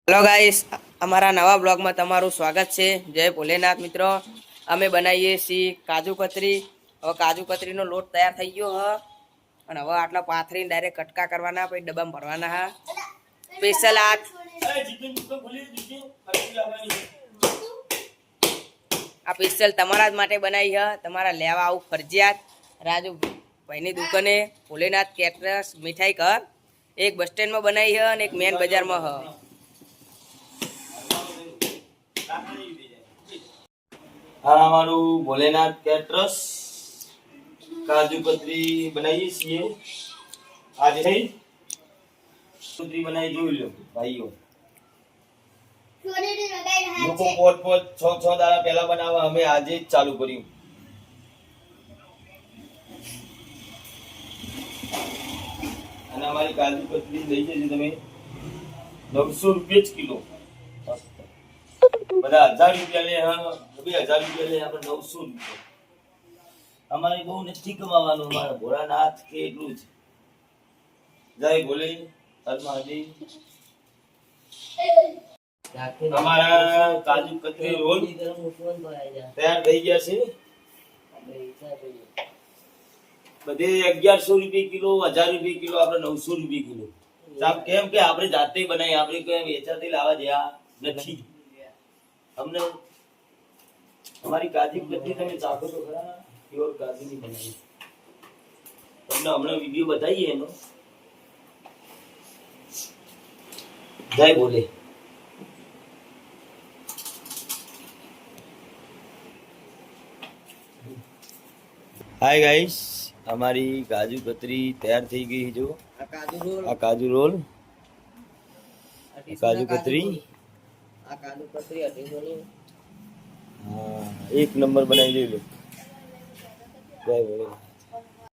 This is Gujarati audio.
હેલો ગાઈસ, અમારા નવા બ્લોગમાં તમારું સ્વાગત છે. જય ભોલેનાથ મિત્રો. અમે બનાવીએ છીએ કાજુ કતરી. હવે કાજુ કતરીનો લોટ તૈયાર થઈ ગયો હ અને હવે આટલા પાથરીને ડાયરેક્ટ કટકા કરવાના, પછી ડબ્બામાં ભરવાના હા. સ્પેશિયલ આ સ્પેશિયલ તમારા જ માટે બનાવી હ. તમારા લેવા આવું ફરજિયાત રાજુ ભાઈની દુકાને ભોલેનાથ કેટરર્સ મીઠાઈ ઘર. એક બસ સ્ટેન્ડમાં બનાવી હ અને એક મેન બજારમાં હ. આ અમારું ભોલેનાથ કેટરર્સ કાજુ કતરી બનાવીએ છીએ. આજે કતરી બનાવી જોઈ લો ભાઈઓ. લોકો પોત છ દાડા પહેલા બનાવવા, અમે આજે જ ચાલુ કર્યું. અને અમારી કાજુ કતરી લઈ જજો તમે 900 રૂપિયા જ કિલો. બધા 1000 રૂપિયા લે, 2000 રૂપિયા લે, આપણે 900 રૂપિયા. અમારે બહુ નથી કમાવાનું. અમારા ભોળાનાથ કે એટલું જ. જય ભોલે, હર મહાદેવ. અમારા કાજુ કતરી રોલ તૈયાર થઈ ગયા છે. બધે 1100 રૂપિયા કિલો, 1000 રૂપિયા કિલો, આપણે 900 રૂપિયા કિલો. કેમ કે આપણે જાતે બનાવી, આપણે કોઈ વેચાતી લાવવા જ્યાં નથી. અમને અમારી કાજુ કતરી તમે ચાખો તો ખરા, પ્યોર કાજુની બનાવી. તમને હમણાં વિડીયો બતાવીએ એનો. જય બોલે. હાય ગાઈસ, અમારી કાજુ કતરી તૈયાર થઈ ગઈ. જો આ કાજુ રોલ, કાજુ કતરી, એક નંબર બનાવી દે લો. જય બોલે.